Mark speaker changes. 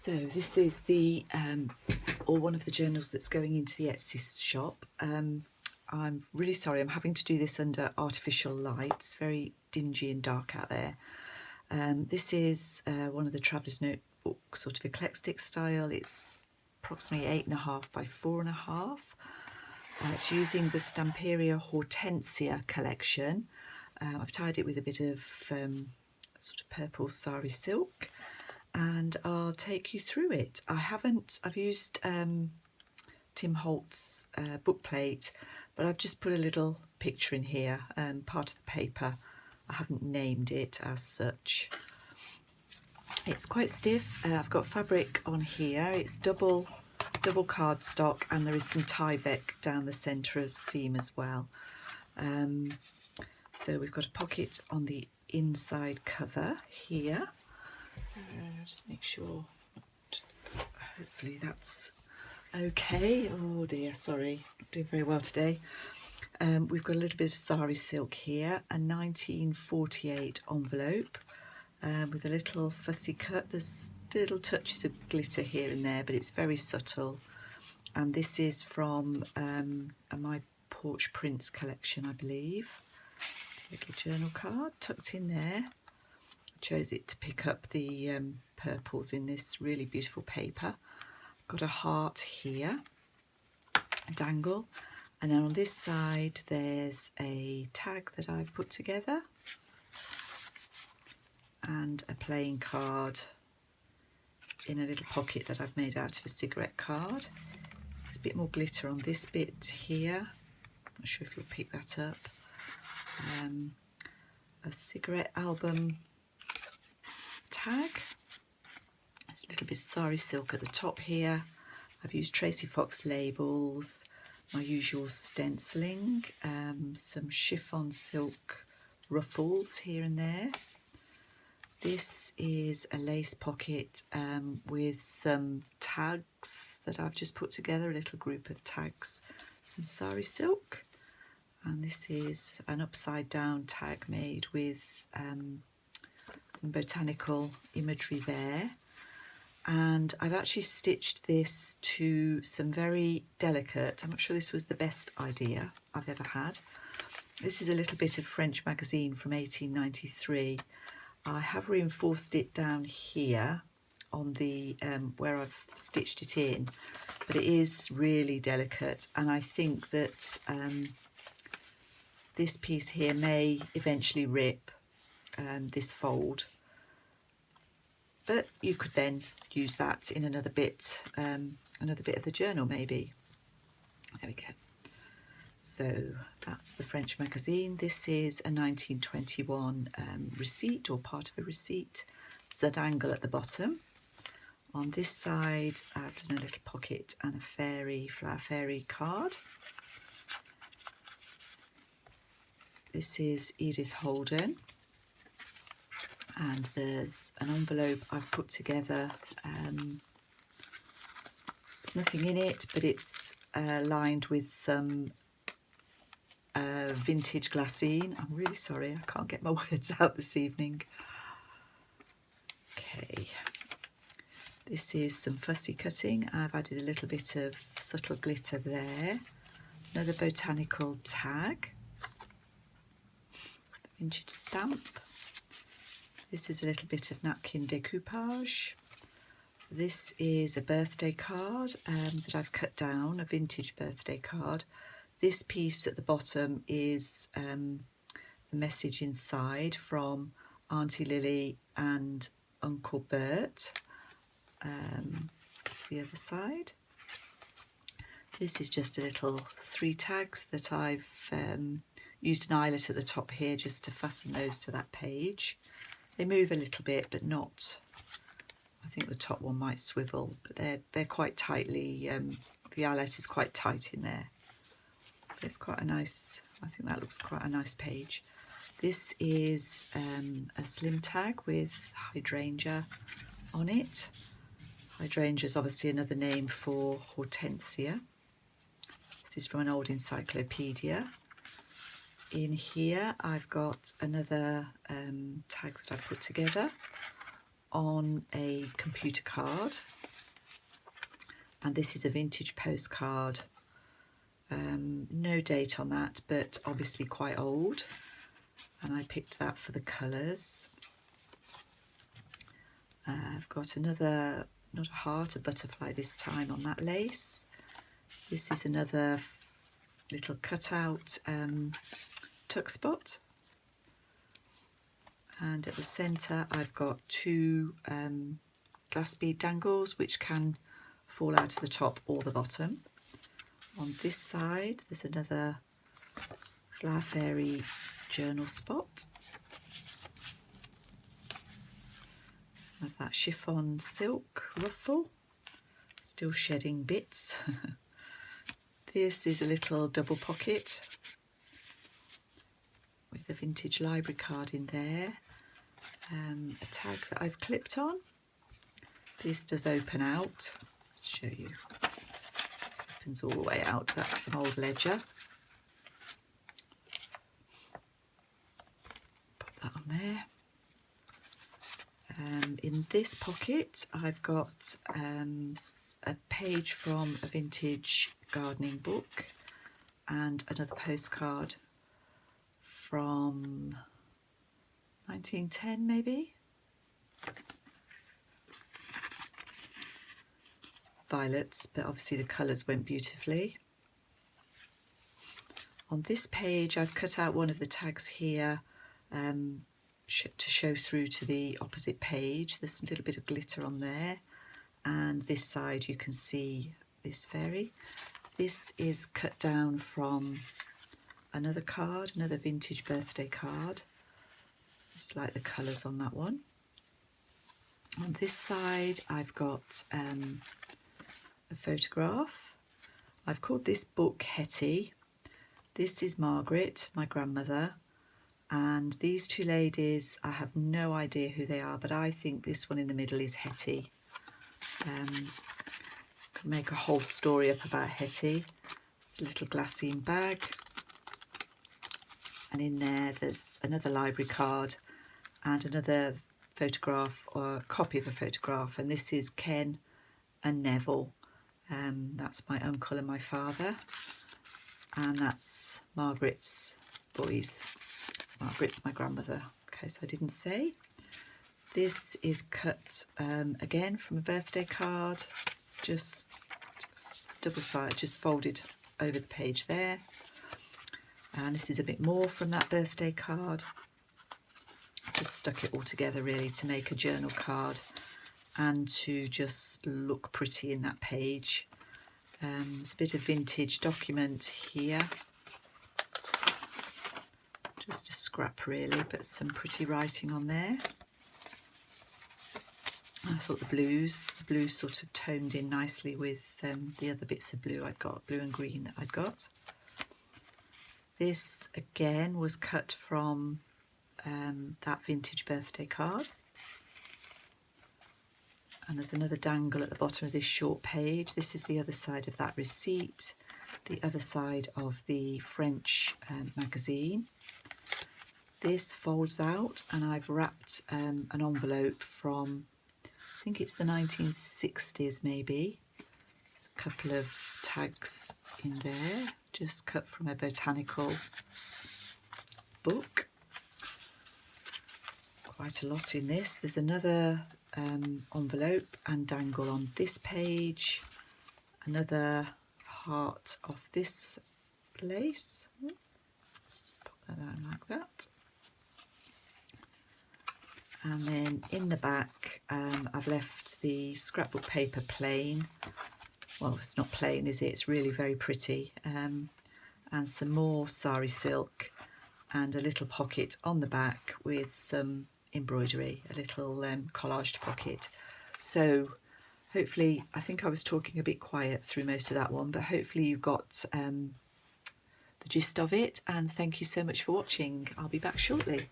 Speaker 1: So this is the or one of the journals that's going into the Etsy shop. I'm really sorry, I'm having to do this under artificial light. It's very dingy and dark out there. This is one of the Traveller's Notebook sort of eclectic style. It's approximately 8.5 by 4.5. It's using the Stamperia Hortensia collection. I've tied it with a bit of sort of purple sari silk, and I'll take you through it. I've used Tim Holt's book plate, but I've just put a little picture in here, part of the paper. I haven't named it as such. It's quite stiff. I've got fabric on here. It's double cardstock, and there is some Tyvek down the centre of seam as well. So we've got a pocket on the inside cover here. Just make sure, hopefully that's okay. Oh dear, sorry, not doing very well today. We've got a little bit of sari silk here, a 1948 envelope with a little fussy cut. There's little touches of glitter here and there, but it's very subtle. And this is from My Porch Prints collection, I believe. It's a little journal card tucked in there. I chose it to pick up the purples in this really beautiful paper. Got a heart here, a dangle, and then on this side there's a tag that I've put together and a playing card in a little pocket that I've made out of a cigarette card. There's a bit more glitter on this bit here. Not sure if you'll pick that up. A cigarette album tag. There's a little bit of sari silk at the top here. I've used Tracy Fox labels, my usual stenciling, some chiffon silk ruffles here and there. This is a lace pocket with some tags that I've just put together, a little group of tags, some sari silk. And this is an upside down tag made with some botanical imagery there. And I've actually stitched this to some very delicate, I'm not sure this was the best idea I've ever had. This is a little bit of French magazine from 1893. I have reinforced it down here on the where I've stitched it in, but it is really delicate, and I think that this piece here may eventually rip this fold, but you could then use that in another bit of the journal maybe. There we go. So that's the French magazine. This is a 1921 receipt, or part of a receipt. There's a dangle at the bottom. On this side I've done a little pocket and a flower fairy card. This is Edith Holden, and there's an envelope I've put together. There's nothing in it, but it's lined with some vintage glassine. I'm really sorry, I can't get my words out this evening. Okay, this is some fussy cutting. I've added a little bit of subtle glitter there. Another botanical tag. Vintage stamp. This is a little bit of napkin decoupage. This is a birthday card that I've cut down, a vintage birthday card. This piece at the bottom is the message inside from Auntie Lily and Uncle Bert. That's the other side. This is just a little 3 tags that I've used an eyelet at the top here just to fasten those to that page. They move a little bit, but not, I think the top one might swivel, but they're quite tightly, the eyelet is quite tight in there. It's quite a nice, I think that looks quite a nice page. This is a slim tag with hydrangea on it. Hydrangea is obviously another name for hortensia. This is from an old encyclopedia. In here I've got another tag that I've put together on a computer card, and this is a vintage postcard. No date on that, but obviously quite old, and I picked that for the colours. I've got another, not a heart, a butterfly this time on that lace. This is another little cutout tuck spot, and at the centre I've got two glass bead dangles which can fall out of the top or the bottom. On this side there's another Flower Fairy journal spot, some of that chiffon silk ruffle, still shedding bits. This is a little double pocket with a vintage library card in there, a tag that I've clipped on. This does open out. Let's show you. This opens all the way out. That's some old ledger. Put that on there. In this pocket I've got a page from a vintage gardening book and another postcard from 1910 maybe. Violets, but obviously the colours went beautifully. On this page I've cut out one of the tags here to show through to the opposite page. There's a little bit of glitter on there, and this side you can see this fairy. This is cut down from another card, another vintage birthday card. Just like the colours on that one. On this side I've got a photograph. I've called this book Hettie. This is Margaret, my grandmother, and these two ladies, I have no idea who they are, but I think this one in the middle is Hettie. Could make a whole story up about Hettie. It's a little glassine bag, and in there there's another library card and another photograph, or a copy of a photograph, and this is Ken and Neville. That's my uncle and my father, and that's Margaret's boys. Margaret's my grandmother, in case I didn't say. This is cut again from a birthday card, just double-sided, just folded over the page there. And this is a bit more from that birthday card. Just stuck it all together really to make a journal card and to just look pretty in that page. There's a bit of vintage document here. Just a scrap really, but some pretty writing on there. I thought the blues sort of toned in nicely with the other bits of blue I'd got, blue and green that I'd got. This again was cut from that vintage birthday card. And there's another dangle at the bottom of this short page. This is the other side of that receipt, the other side of the French magazine. This folds out, and I've wrapped an envelope from, I think it's the 1960s maybe. There's a couple of tags in there, just cut from a botanical book. Quite a lot in this. There's another envelope and dangle on this page, another heart off this lace. Let's just pop that down like that. And then in the back I've left the scrapbook paper plain. Well, it's not plain, is it? It's really very pretty. And some more sari silk and a little pocket on the back with some embroidery, a little collaged pocket. So hopefully, I think I was talking a bit quiet through most of that one, but hopefully you got the gist of it, and thank you so much for watching. I'll be back shortly.